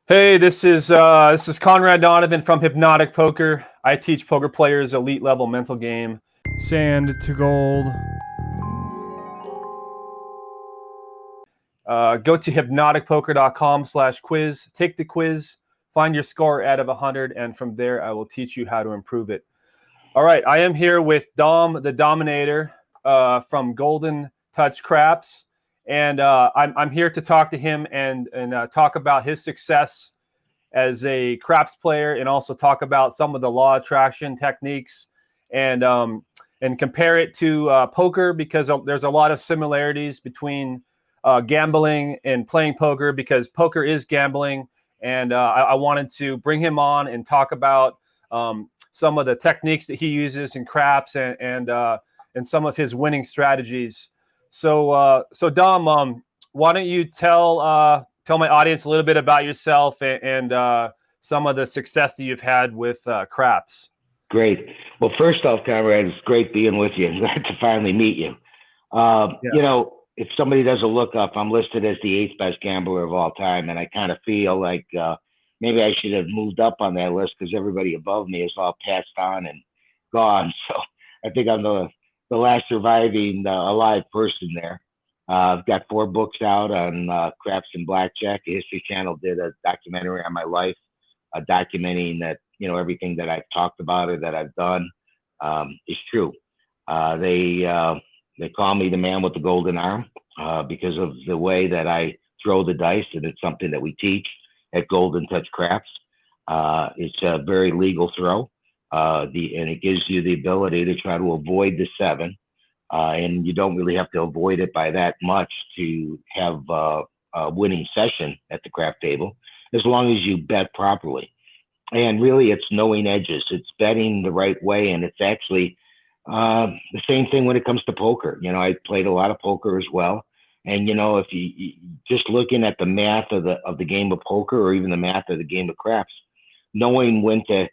Hey, this is Conrad Donovan from Hypnoitc Poker. I teach poker players elite level mental game. Sand to gold. Go to hypnoticpoker.com/quiz. Take the quiz, find your score out of 100, and from there I will teach you how to improve it. All right, I am here with Dom, the Dominator, from Golden Touch Craps, and I'm here to talk to him and talk about his success as a craps player, and also talk about some of the law attraction techniques and compare it to poker, because there's a lot of similarities between gambling and playing poker, because poker is gambling. And I wanted to bring him on and talk about some of the techniques that he uses in craps and some of his winning strategies. So Dom, why don't you tell my audience a little bit about yourself and some of the success that you've had with craps? Great. Well, first off, Conrad, it's great being with you. Glad to finally meet you. If somebody does a lookup, I'm listed as the 8th best gambler of all time, and I kind of feel like maybe I should have moved up on that list because everybody above me is all passed on and gone. So I think I'm the last surviving alive person there. I've got 4 books out on craps and blackjack. The History Channel did a documentary on my life, documenting that, everything that I've talked about or that I've done is true. They call me the man with the golden arm because of the way that I throw the dice, and it's something that we teach at Golden Touch Craps. It's a very legal throw, and it gives you the ability to try to avoid the 7, and you don't really have to avoid it by that much to have a winning session at the crap table, as long as you bet properly. And really, it's knowing edges. It's betting the right way, and it's actually the same thing when it comes to poker. I played a lot of poker as well. And, if you just looking at the math of the game of poker, or even the math of the game of craps, knowing when to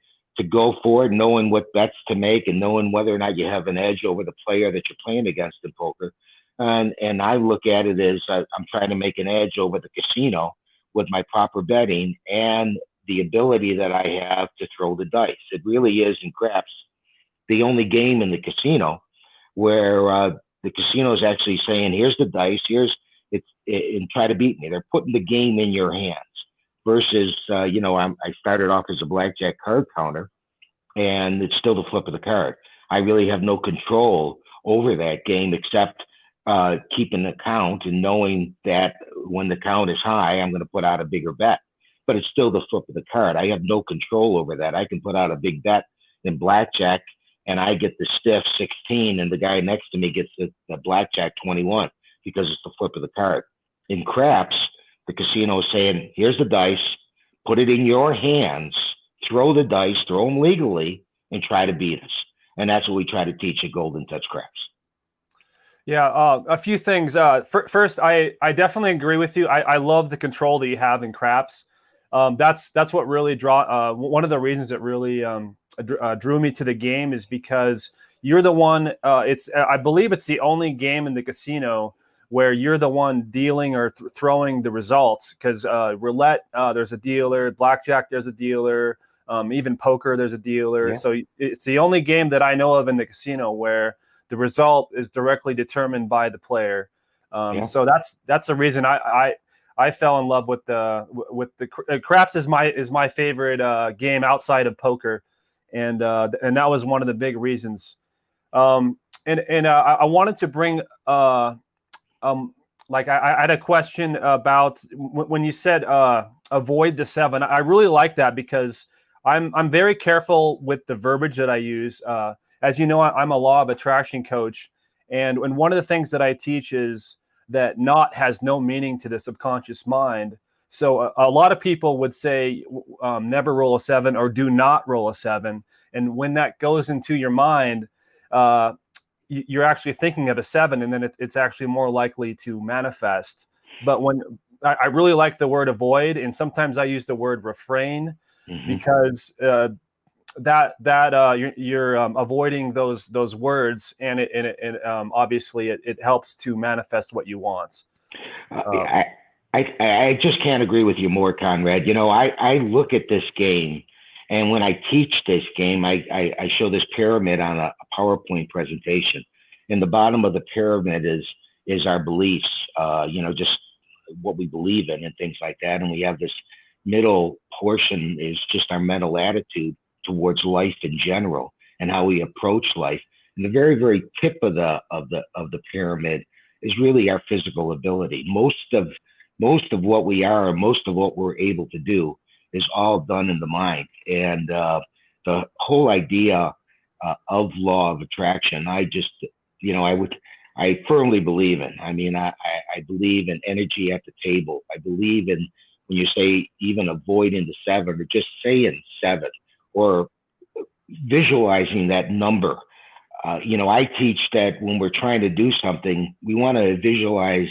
go for it, knowing what bets to make, and knowing whether or not you have an edge over the player that you're playing against in poker. And I look at it as I'm trying to make an edge over the casino with my proper betting and the ability that I have to throw the dice. It really is, in craps, the only game in the casino where the casino is actually saying, here's the dice, and try to beat me. They're putting the game in your hands versus, I started off as a blackjack card counter, and it's still the flip of the card. I really have no control over that game except keeping the count and knowing that when the count is high, I'm going to put out a bigger bet. But it's still the flip of the card. I have no control over that. I can put out a big bet in blackjack, and I get the stiff 16, and the guy next to me gets the blackjack 21 because it's the flip of the card. In craps, the casino is saying, here's the dice, put it in your hands, throw the dice, throw them legally, and try to beat us. And that's what we try to teach at Golden Touch Craps. Yeah, a few things. First, I definitely agree with you. I love the control that you have in craps. That's what really one of the reasons that really drew me to the game is because you're the one. I believe it's the only game in the casino where you're the one dealing or throwing the results. Because roulette, there's a dealer. Blackjack, there's a dealer. Even poker, there's a dealer. Yeah. So it's the only game that I know of in the casino where the result is directly determined by the player. So that's the reason I fell in love with the craps is my favorite game outside of poker, and that was one of the big reasons. I wanted to bring I had a question about when you said avoid the 7. I really like that because I'm very careful with the verbiage that I use. As you know, I'm a law of attraction coach, and one of the things that I teach is that not has no meaning to the subconscious mind. So a lot of people would say never roll a 7 or do not roll a 7. And when that goes into your mind, you're actually thinking of a 7, and then it's actually more likely to manifest. But when I really like the word avoid, and sometimes I use the word refrain, because you're avoiding those words, and it obviously it helps to manifest what you want. I just can't agree with you more, Conrad. I look at this game, and when I teach this game, I show this pyramid on a PowerPoint presentation. And the bottom of the pyramid is our beliefs, just what we believe in and things like that. And we have this middle portion is just our mental attitude towards life in general and how we approach life. And the very, very tip of the pyramid is really our physical ability. Most of what we are, and most of what we're able to do, is all done in the mind. And the whole idea of law of attraction, I firmly believe in. I mean, I believe in energy at the table. I believe in when you say even avoiding the 7 or just saying 7 or visualizing that number. I teach that when we're trying to do something, we want to visualize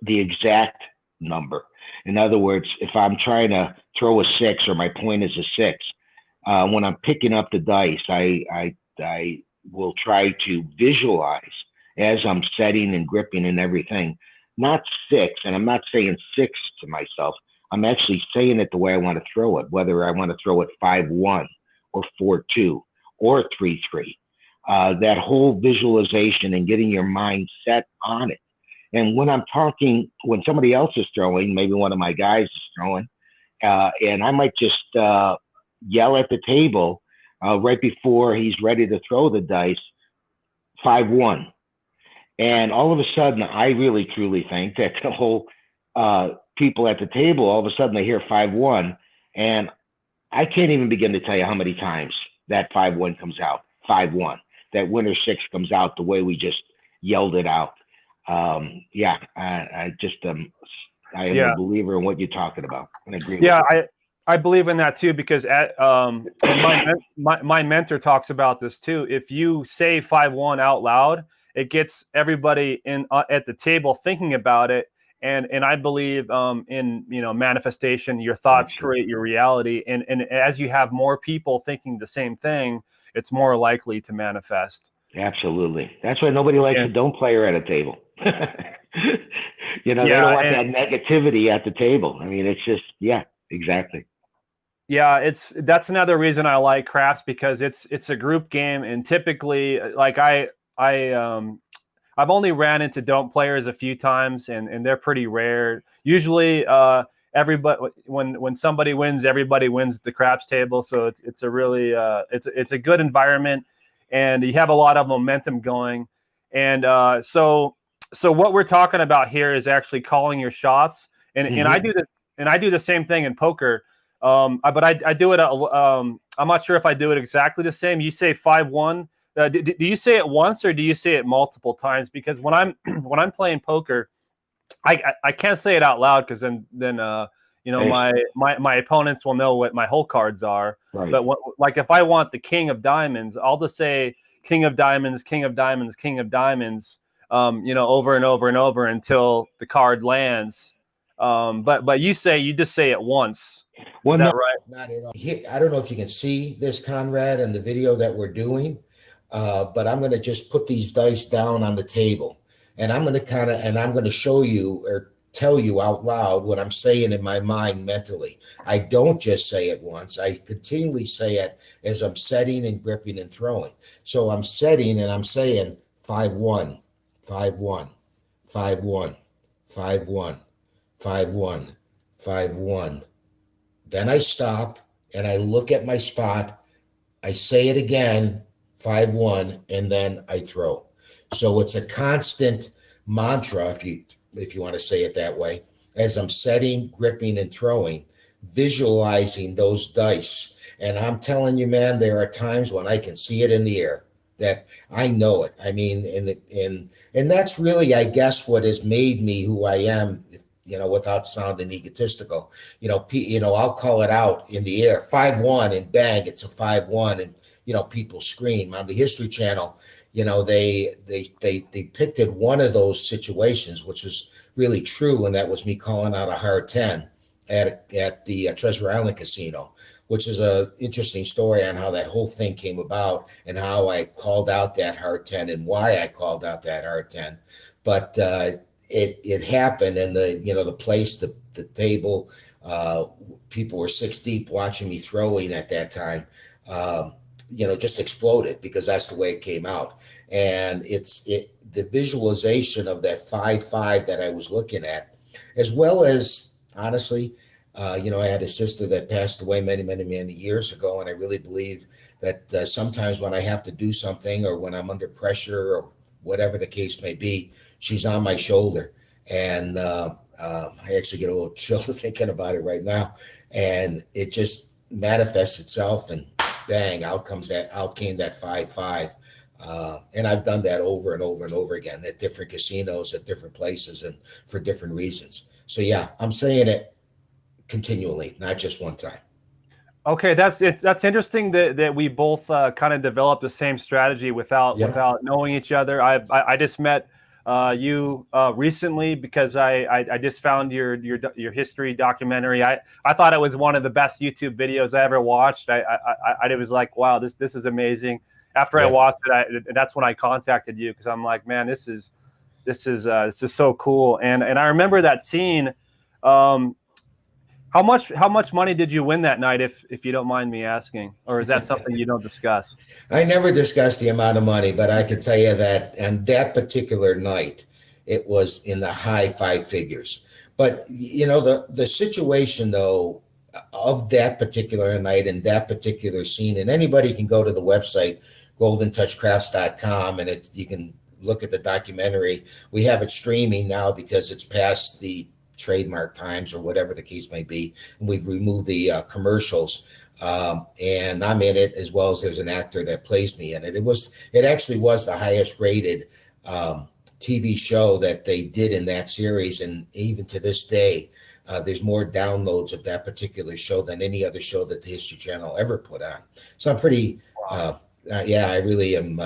the exact number. In other words, if I'm trying to throw a 6 or my point is a 6, when I'm picking up the dice, I will try to visualize as I'm setting and gripping and everything, not 6. And I'm not saying 6 to myself. I'm actually saying it the way I want to throw it, whether I want to throw it 5-1 or 4-2 or 3-3. That whole visualization and getting your mind set on it. And when when somebody else is throwing, maybe one of my guys is throwing, and I might just yell at the table right before he's ready to throw the dice, 5-1. And all of a sudden, I really truly think that the whole people at the table, all of a sudden they hear 5-1, and I can't even begin to tell you how many times that 5-1 comes out, 5-1. That winner 6 comes out the way we just yelled it out. I am a believer in what you're talking about. And I agree with you. I believe in that too, because and my mentor talks about this too. If you say 5-1 out loud, it gets everybody at the table thinking about it. And I believe in manifestation. Your thoughts create your reality, and as you have more people thinking the same thing, it's more likely to manifest. Absolutely. That's why nobody likes a don't player at a table. They don't want that negativity at the table. I mean, it's just, exactly. Yeah, that's another reason I like craps, because it's a group game, and typically, like I've only ran into don't players a few times, and they're pretty rare. Usually, everybody when somebody wins, everybody wins the craps table. So it's a really it's a good environment, and you have a lot of momentum going. And so what we're talking about here is actually calling your shots, and I do the same thing in poker. But I do it. I'm not sure if I do it exactly the same. You say 5-1. Do you say it once or do you say it multiple times? Because when I'm playing poker, I can't say it out loud, because then my opponents will know what my whole cards are. Right. But like if I want the king of diamonds, I'll just say king of diamonds, king of diamonds, king of diamonds, over and over and over until the card lands. But you just say it once. Is that right? Not at all. I don't know if you can see this, Conrad, in the video that we're doing, but I'm going to just put these dice down on the table, and I'm going to show you or tell you out loud what I'm saying in my mind mentally. I don't just say it once. I continually say it as I'm setting and gripping and throwing. So I'm setting and I'm saying 5-1, 5-1, 5-1, 5-1, 5-1, 5-1. Then I stop and I look at my spot. I say it again, 5-1, and then I throw. So it's a constant mantra, if you want to say it that way, as I'm setting, gripping, and throwing, visualizing those dice. And I'm telling you, man, there are times when I can see it in the air, that I know it. I mean, and that's really, I guess, what has made me who I am, without sounding egotistical. I'll call it out in the air, 5-1, and bang, it's a 5-1, and people scream. On the History Channel, they depicted one of those situations, which was really true, and that was me calling out a hard 10 at the Treasure Island Casino, which is a interesting story on how that whole thing came about and how I called out that hard 10 and why I called out that hard 10. But it happened, and the place, the table, people were 6 deep watching me throwing at that time. Just exploded because that's the way it came out. And the visualization of that 5-5 that I was looking at, as well as honestly, I had a sister that passed away many, many, many years ago, and I really believe that sometimes when I have to do something or when I'm under pressure or whatever the case may be, she's on my shoulder. And I actually get a little chill thinking about it right now. And it just manifests itself, and bang, out came that 5-5. And I've done that over and over and over again at different casinos, at different places, and for different reasons. So yeah, I'm saying it continually, not just one time. Okay, that's interesting that we both kind of developed the same strategy without knowing each other. I just met you recently because I just found your history documentary. I thought it was one of the best YouTube videos I ever watched. I was like, wow, this is amazing. After I watched it, that's when I contacted you, because I'm like, man, this is so cool. And I remember that scene. How much money did you win that night, if you don't mind me asking, or is that something you don't discuss? I never discussed the amount of money, but I can tell you that on that particular night, it was in the high 5 figures. But the situation though of that particular night and that particular scene, and anybody can go to the website goldentouchcrafts.com, and you can look at the documentary. We have it streaming now because it's past the trademark times or whatever the case may be, and we've removed the commercials, and I'm in it, as well as there's an actor that plays me in it. It actually was the highest rated TV show that they did in that series, and even to this day there's more downloads of that particular show than any other show that the History Channel ever put on. So I'm pretty I really am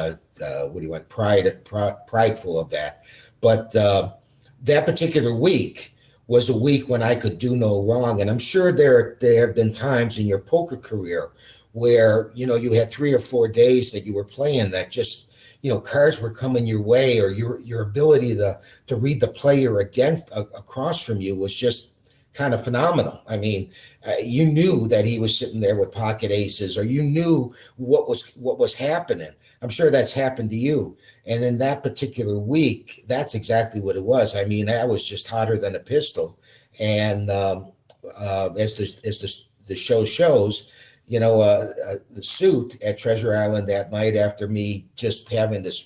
prideful of that. But that particular week was a week when I could do no wrong. And I'm sure there have been times in your poker career where, you had 3 or 4 days that you were playing that just, cards were coming your way, or your ability to read the player across from you was just kind of phenomenal. I mean, you knew that he was sitting there with pocket aces, or you knew what was happening. I'm sure that's happened to you. And in that particular week, that's exactly what it was. I mean, I was just hotter than a pistol. And as the show shows, the suit at Treasure Island that night, after me just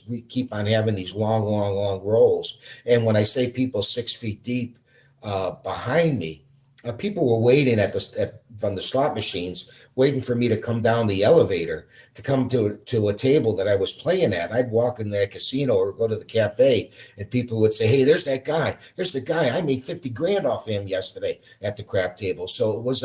we keep on having these long rolls. And when I say people 6 feet deep behind me, people were waiting from the slot machines, waiting for me to come down the elevator to come to a table that I was playing at. I'd walk in that casino or go to the cafe, and people would say, "Hey, there's that guy. There's the guy. I made 50 grand off him yesterday at the crap table." So it was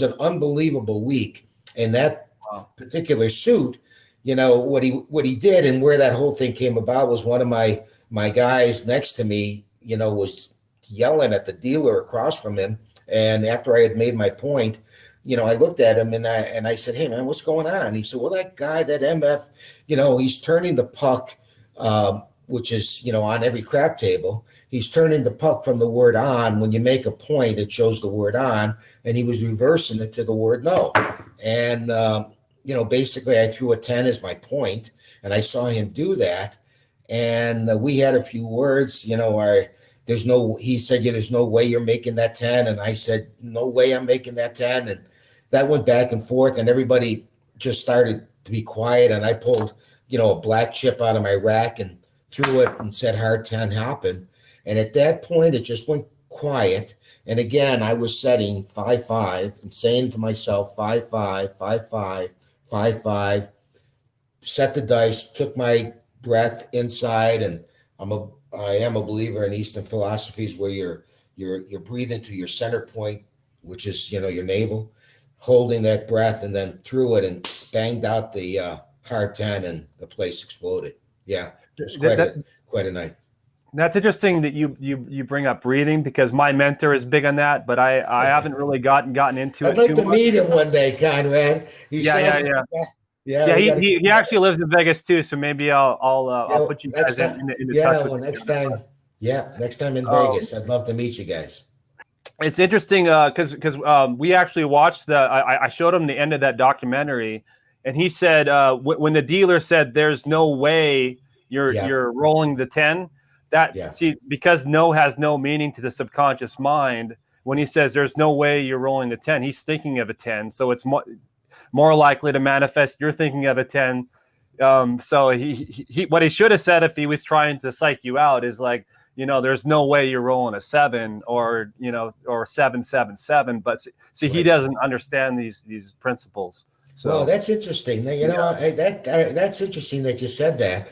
an unbelievable week. And that particular suit, what he did, and where that whole thing came about, was one of my guys next to me, was yelling at the dealer across from him. And after I had made my point, I looked at him and I said, "Hey man, what's going on?" And he said, "Well, that guy, that MF, he's turning the puck, which is, on every crap table. He's turning the puck from the word on. When you make a point, it shows the word on, and he was reversing it to the word no." And, basically I threw a 10 as my point, and I saw him do that. And we had a few words, he said, "There's no way you're making that 10." And I said, "No way I'm making that 10." And that went back and forth, and everybody just started to be quiet. And I pulled, a black chip out of my rack and threw it and said, "Hard 10 happen." And at that point, it just went quiet. And again, I was setting 5-5 and saying to myself, 5-5, 5-5, 5-5, set the dice, took my breath inside. And I am a believer in Eastern philosophies where you're breathing to your center point, which is, your navel, holding that breath, and then threw it and banged out the hard 10, and the place exploded. Yeah, it was quite a night. That's interesting that you bring up breathing, because my mentor is big on that, but I haven't really gotten into it. I'd like to meet him one day, Conrad. Yeah. He actually lives in Vegas too, so maybe I'll put you guys in touch with him. Next time. Yeah, next time in Oh, Vegas, I'd love to meet you guys. it's interesting because we actually watched I showed him the end of that documentary, and he said when the dealer said there's no way Yeah, you're rolling the 10, that yeah, see, because no has no meaning to the subconscious mind. When he says there's no way you're rolling the 10, he's thinking of a 10, so it's more likely to manifest you're thinking of a 10. So he what he should have said if he was trying to psych you out is like, there's no way you're rolling a 7 or, or 777. But see, he right. doesn't understand these principles. Well, So that's interesting. You know, yeah, that's interesting that you said that,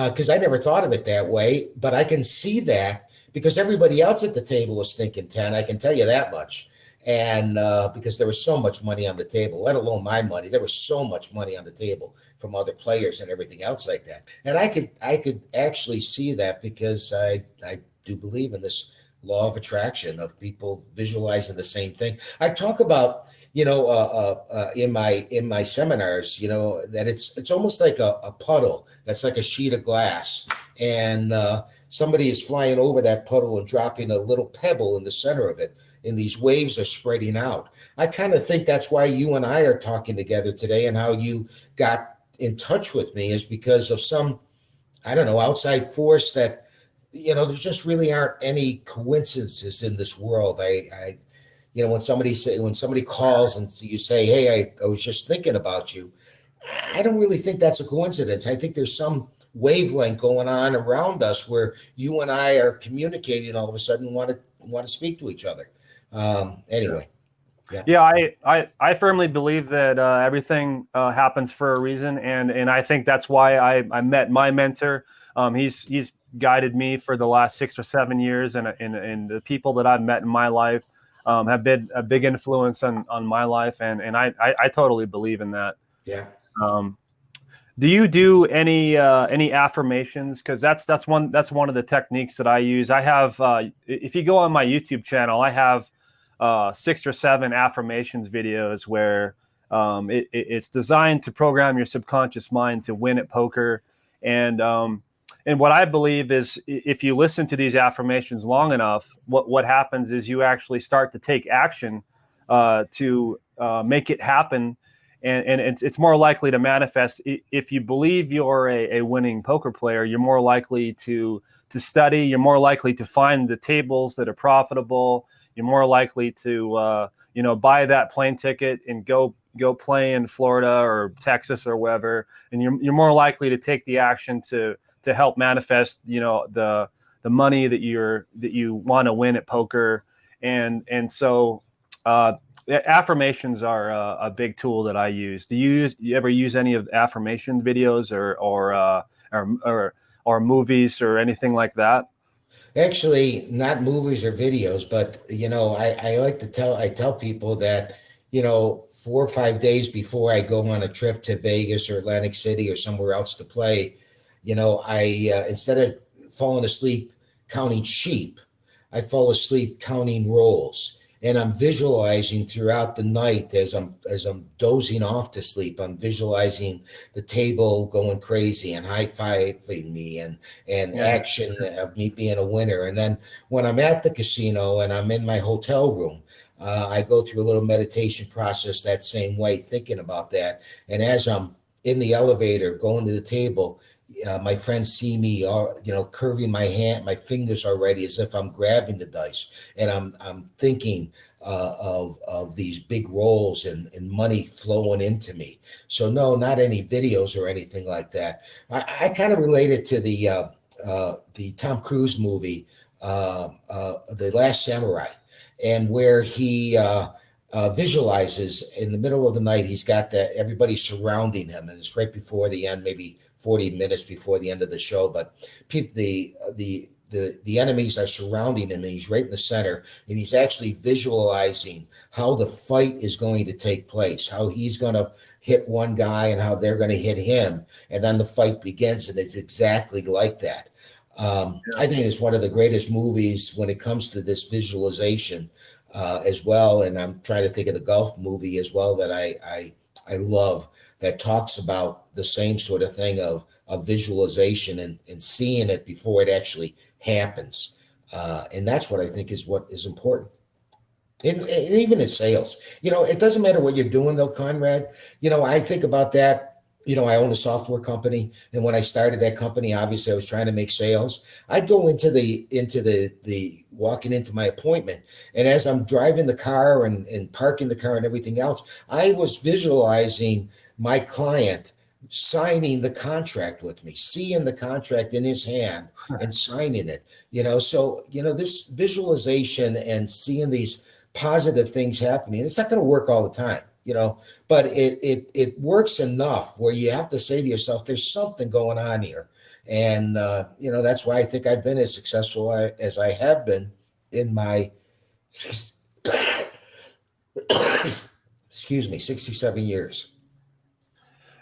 because I never thought of it that way. But I can see that because everybody else at the table was thinking 10. I can tell you that much. And because there was so much money on the table, let alone my money, there was so much money on the table from other players and everything else like that. And I could actually see that because I do believe in this law of attraction of people visualizing the same thing. I talk about, in my seminars, that it's almost like a puddle that's like a sheet of glass, and somebody is flying over that puddle and dropping a little pebble in the center of it, and these waves are spreading out. I kind of think that's why you and I are talking together today, and how you got in touch with me is because of some, I don't know, outside force that, there just really aren't any coincidences in this world. When somebody calls and you say, "Hey, I was just thinking about you," I don't really think that's a coincidence. I think there's some wavelength going on around us where you and I are communicating all of a sudden, want to speak to each other. Anyway, yeah, yeah, I firmly believe that everything happens for a reason, and I think that's why I met my mentor. He's guided me for the last 6 or 7 years, and the people that I've met in my life have been a big influence on my life, and I totally believe in that. yeah. Um, do you do any affirmations? Because that's one of the techniques that I use. I have if you go on my YouTube channel, I have 6 or 7 affirmations videos where it's designed to program your subconscious mind to win at poker, and what I believe is if you listen to these affirmations long enough, what happens is you actually start to take action to make it happen, and it's more likely to manifest. If you believe you're a winning poker player, you're more likely to study. You're more likely to find the tables that are profitable. You're more likely to buy that plane ticket and go play in Florida or Texas or wherever, and you're more likely to take the action to help manifest the money that you want to win at poker, and so affirmations are a big tool that I use. Do you ever use any of affirmation videos or movies or anything like that? Actually, not movies or videos, but I like to tell people that, 4 or 5 days before I go on a trip to Vegas or Atlantic City or somewhere else to play, I instead of falling asleep counting sheep, I fall asleep counting rolls. And I'm visualizing throughout the night as I'm dozing off to sleep. I'm visualizing the table going crazy and high-fiving me, and Yeah. action of me being a winner. And then when I'm at the casino and I'm in my hotel room, I go through a little meditation process that same way, thinking about that. And as I'm in the elevator going to the table, my friends see me, curving my hand, my fingers already, as if I'm grabbing the dice, and I'm thinking of these big rolls and money flowing into me. So no, not any videos or anything like that. I kind of relate it to the Tom Cruise movie, The Last Samurai, and where he visualizes in the middle of the night. He's got that everybody surrounding him, and it's right before the end, maybe 40 minutes before the end of the show. But the enemies are surrounding him, and he's right in the center, and he's actually visualizing how the fight is going to take place, how he's going to hit one guy and how they're going to hit him, and then the fight begins, and it's exactly like that. I think it's one of the greatest movies when it comes to this visualization, as well. And I'm trying to think of the golf movie as well that I love, that talks about the same sort of thing of visualization and seeing it before it actually happens. And that's what I think is what is important. And even in sales, it doesn't matter what you're doing though, Conrad. I think about that. I own a software company, and when I started that company, obviously I was trying to make sales. I'd go into the walking into my appointment, and as I'm driving the car and parking the car and everything else, I was visualizing my client signing the contract with me, seeing the contract in his hand and signing it. So this visualization and seeing these positive things happening, it's not going to work all the time, but it works enough where you have to say to yourself, there's something going on here. And, that's why I think I've been as successful as I have been in my, excuse me, 67 years.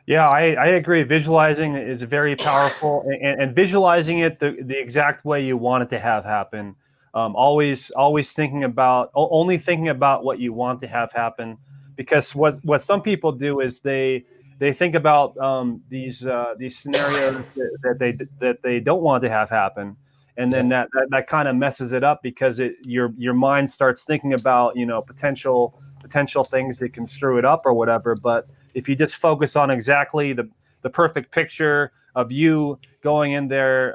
Yeah, I agree. Visualizing is very powerful, and visualizing it the exact way you want it to have happen. Always thinking about, only thinking about what you want to have happen, because what some people do is they think about these scenarios that they don't want to have happen, and then that kind of messes it up, because your mind starts thinking about potential things that can screw it up or whatever. But if you just focus on exactly the perfect picture of you going in there,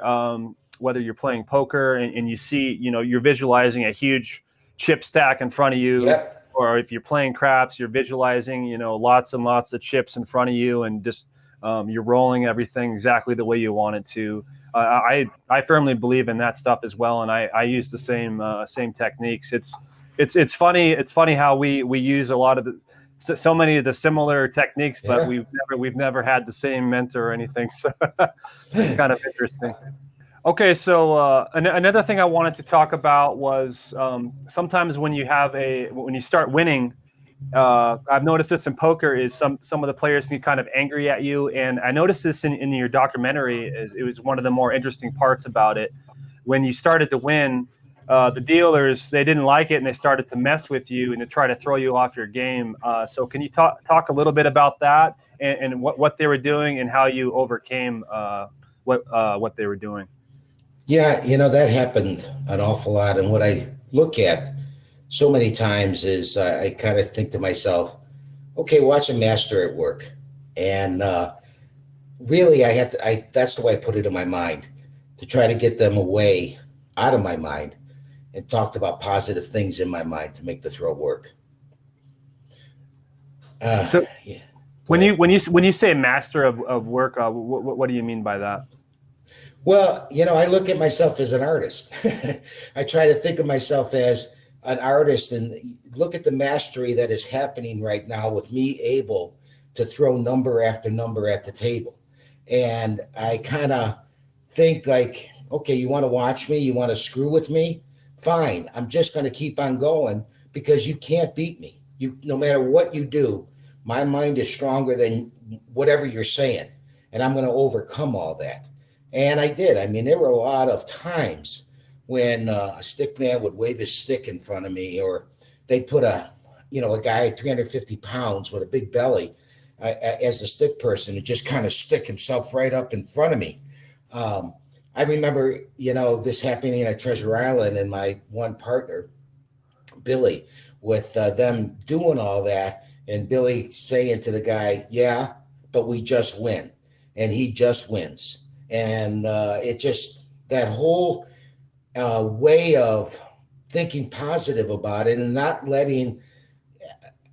whether you're playing poker and you see, you're visualizing a huge chip stack in front of you, Yep. or if you're playing craps, you're visualizing, lots and lots of chips in front of you, and just you're rolling everything exactly the way you want it to. I firmly believe in that stuff as well, and I use the same techniques. It's funny how we use a lot of so many of the similar techniques, but we've never had the same mentor or anything. So it's kind of interesting. Okay, so another thing I wanted to talk about was sometimes when you start winning, I've noticed this in poker, is some of the players can get kind of angry at you, and I noticed this in your documentary. It was one of the more interesting parts about it. When you started to win, the dealers, they didn't like it, and they started to mess with you and to try to throw you off your game. So can you talk a little bit about that and what they were doing and how you overcame what they were doing? Yeah, that happened an awful lot. And what I look at so many times is I kind of think to myself, okay, watch a master at work. And really, that's the way I put it in my mind, to try to get them away out of my mind and talked about positive things in my mind to make the throw work. So Yeah. when you say master of work, what do you mean by that? Well, I look at myself as an artist. I try to think of myself as an artist and look at the mastery that is happening right now with me able to throw number after number at the table. And I kind of think like, okay, you want to watch me? You want to screw with me? Fine. I'm just going to keep on going, because you can't beat me. No matter what you do, my mind is stronger than whatever you're saying. And I'm going to overcome all that. And I did. I mean, there were a lot of times when a stick man would wave his stick in front of me, or they put a guy 350 pounds with a big belly as the stick person, and just kind of stick himself right up in front of me. I remember, this happening at Treasure Island, and my one partner, Billy, with them doing all that, and Billy saying to the guy, yeah, but we just win. And he just wins. And it just, that whole way of thinking positive about it and not letting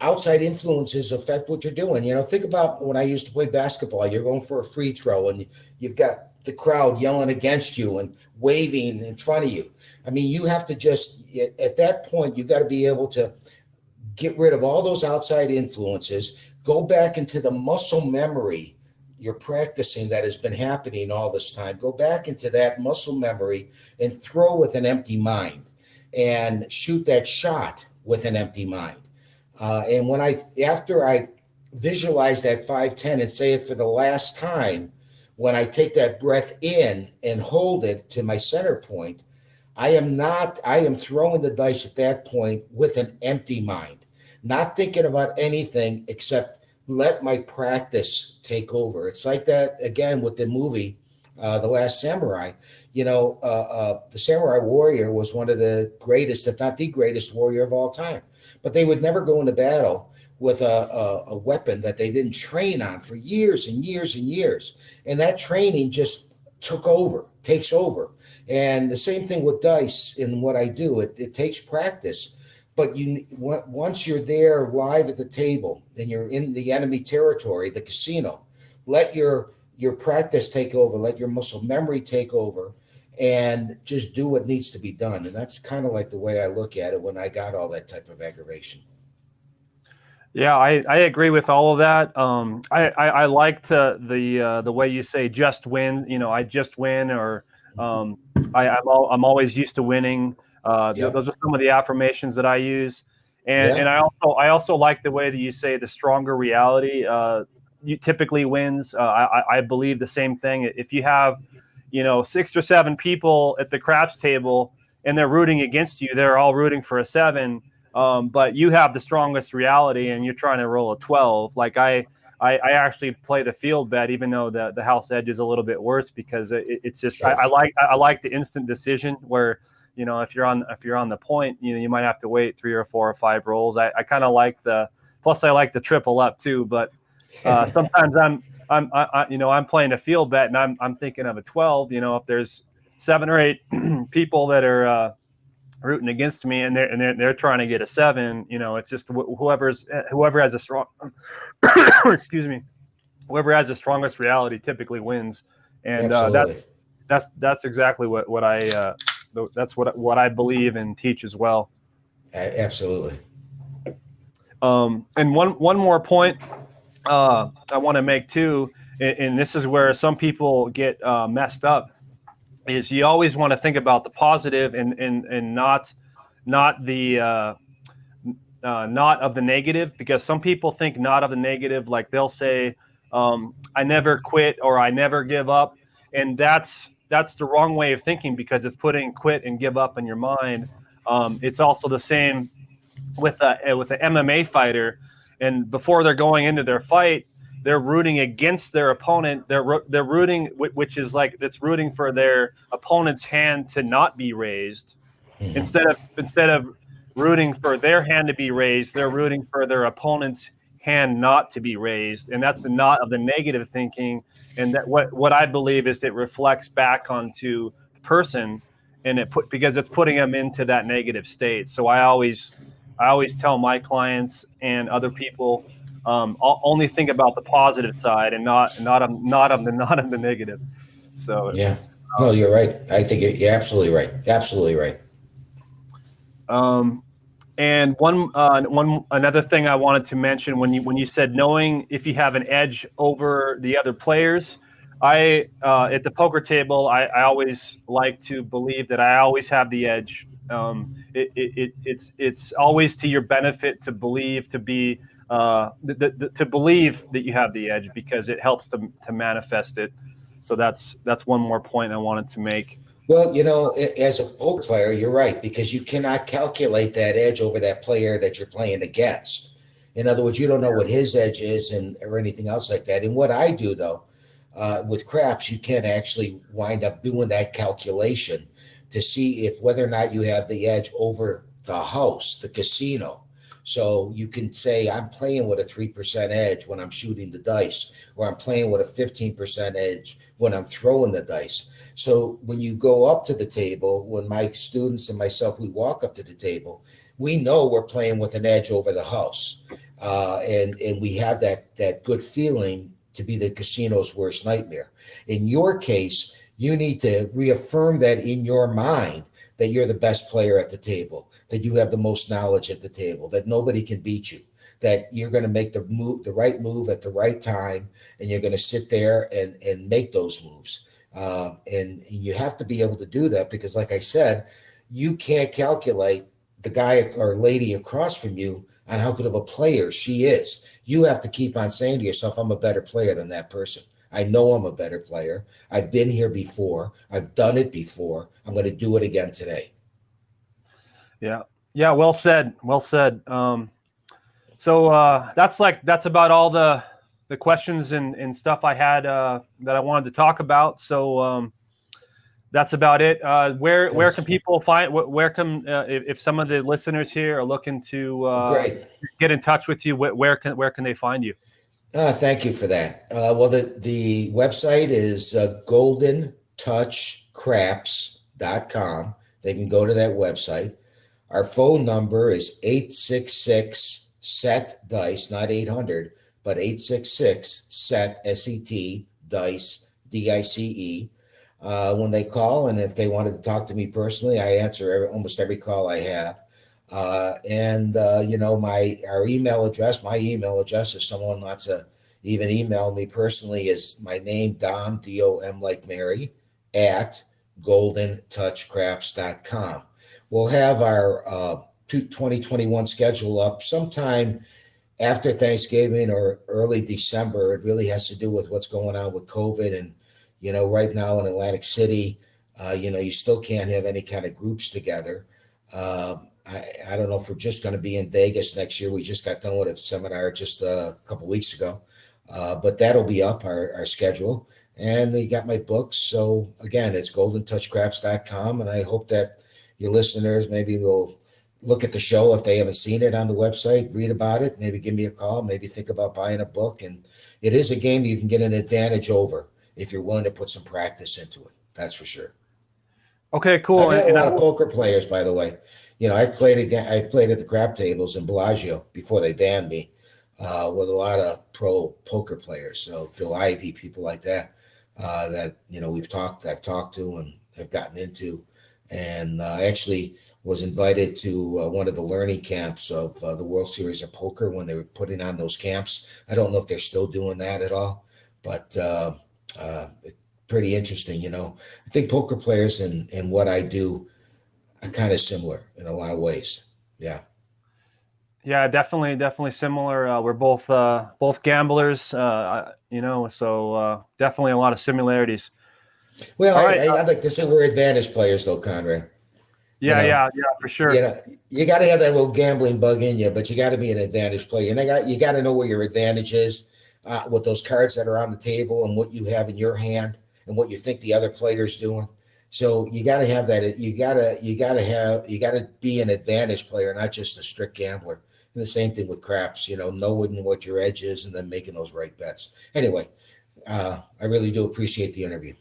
outside influences affect what you're doing. Think about when I used to play basketball. You're going for a free throw, and you've got the crowd yelling against you and waving in front of you. I mean, you have to just, at that point, you got to be able to get rid of all those outside influences, go back into the muscle memory you're practicing that has been happening all this time. Go back into that muscle memory and throw with an empty mind, and shoot that shot with an empty mind. And after I visualize that 5-10 and say it for the last time, when I take that breath in and hold it to my center point, I am throwing the dice at that point with an empty mind, not thinking about anything except let my practice take over. It's like that again with the movie The Last Samurai. The Samurai Warrior was one of the greatest, if not the greatest warrior of all time. But they would never go into battle with a weapon that they didn't train on for years and years and years. And that training just takes over. And the same thing with dice in what I do. It takes practice. But once you're there live at the table, then you're in the enemy territory, the casino. Let your practice take over. Let your muscle memory take over, and just do what needs to be done. And that's kind of like the way I look at it when I got all that type of aggravation. Yeah, I agree with all of that. I liked the way you say just win. I just win, or I'm always used to winning. Those are some of the affirmations that I use, and I also like the way that you say the stronger reality you typically wins. I believe the same thing. If you have 6 or 7 people at the craps table and they're rooting against you, they're all rooting for a 7. But you have the strongest reality and you're trying to roll a 12. Like I actually play the field bet, even though the house edge is a little bit worse, because it's just, sure. I like the instant decision where, if you're on the point, you might have to wait 3 or 4 or 5 rolls. I kind of like plus I like the triple up too, but sometimes I'm playing a field bet and I'm thinking of a 12, if there's 7 or 8 people that are, rooting against me and they're trying to get a 7, it's just whoever has a strong excuse me, whoever has the strongest reality typically wins. And that's exactly what I believe and teach as well. Absolutely. And one more point I want to make too, and this is where some people get messed up, is you always want to think about the positive and not the not of the negative, because some people think not of the negative, like they'll say I never quit or I never give up, and that's the wrong way of thinking, because it's putting quit and give up in your mind. It's also the same with an MMA fighter, and before they're going into their fight, they're rooting against their opponent. They're rooting, which is like it's rooting for their opponent's hand to not be raised, instead of rooting for their hand to be raised. They're rooting for their opponent's hand not to be raised, and that's the not of the negative thinking. And that what I believe is it reflects back onto the person, and because it's putting them into that negative state. So I always tell my clients and other people, only think about the positive side and not of the negative. So yeah, no, you're right. I think you're absolutely right. Absolutely right. And another thing I wanted to mention, when you said knowing if you have an edge over the other players, at the poker table, I always like to believe that I always have the edge. It's always to your benefit to believe to believe that you have the edge, because it helps to manifest it. So that's one more point I wanted to make. Well, as a poker player, you're right, because you cannot calculate that edge over that player that you're playing against. In other words, you don't know what his edge is or anything else like that. And what I do, though, with craps, you can actually wind up doing that calculation to see whether or not you have the edge over the house, the casino. So you can say, I'm playing with a 3% edge when I'm shooting the dice, or I'm playing with a 15% edge when I'm throwing the dice. So when you go up to the table, when my students and myself, we walk up to the table, we know we're playing with an edge over the house. And we have that good feeling to be the casino's worst nightmare. In your case, you need to reaffirm that in your mind, that you're the best player at the table, that you have the most knowledge at the table, that nobody can beat you, that you're going to make the right move at the right time, and you're going to sit there and make those moves. And you have to be able to do that, because like I said, you can't calculate the guy or lady across from you on how good of a player she is. You have to keep on saying to yourself, I'm a better player than that person. I know I'm a better player. I've been here before. I've done it before. I'm going to do it again today. Yeah. Well said. So that's about all the the questions and stuff I had that I wanted to talk about. So that's about it. Where can people find? Where can if some of the listeners here are looking to Great. get in touch with you? Where can they find you? Thank you for that. Well, the website is goldentouchcraps.com. They can go to that website. Our phone number is 866 set dice, not 800, but 866 set SET dice DICE. When they call, and if they wanted to talk to me personally, I answer almost every call I have. Our email address, my email address, if someone wants to even email me personally, is my name, Dom, DOM like Mary, at goldentouchcraps.com. We'll have our 2021 schedule up sometime after Thanksgiving or early December. It really has to do with what's going on with COVID. And, right now in Atlantic City, you still can't have any kind of groups together. I don't know if we're just going to be in Vegas next year. We just got done with a seminar just a couple weeks ago, but that'll be up, our schedule. And you got my books. So again, it's goldentouchcraps.com. And I hope that your listeners maybe will look at the show if they haven't seen it on the website, read about it, maybe give me a call, maybe think about buying a book. And it is a game you can get an advantage over if you're willing to put some practice into it. That's for sure. Okay, cool. I've had a lot of poker players, by the way. I've played at the crap tables in Bellagio before they banned me, with a lot of pro poker players. So Phil Ivey, people like that, that I've talked to and have gotten into, and I actually was invited to one of the learning camps of the World Series of Poker when they were putting on those camps. I don't know if they're still doing that at all, but it's pretty interesting. I think poker players and what I do are kind of similar in a lot of ways. Yeah. Yeah, definitely similar. We're both gamblers, so definitely a lot of similarities. Well, I'd like to say we're advantage players, though, Conrad. Yeah, for sure. You got to have that little gambling bug in you, but you got to be an advantage player, and you got to know where your advantage is with those cards that are on the table and what you have in your hand and what you think the other player's doing. So you got to have that. You got to be an advantage player, not just a strict gambler. And the same thing with craps. Knowing what your edge is and then making those right bets. Anyway, I really do appreciate the interview.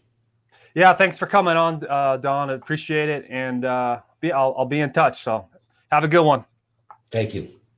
Yeah, thanks for coming on, Don. I appreciate it, and I'll be in touch. So have a good one. Thank you.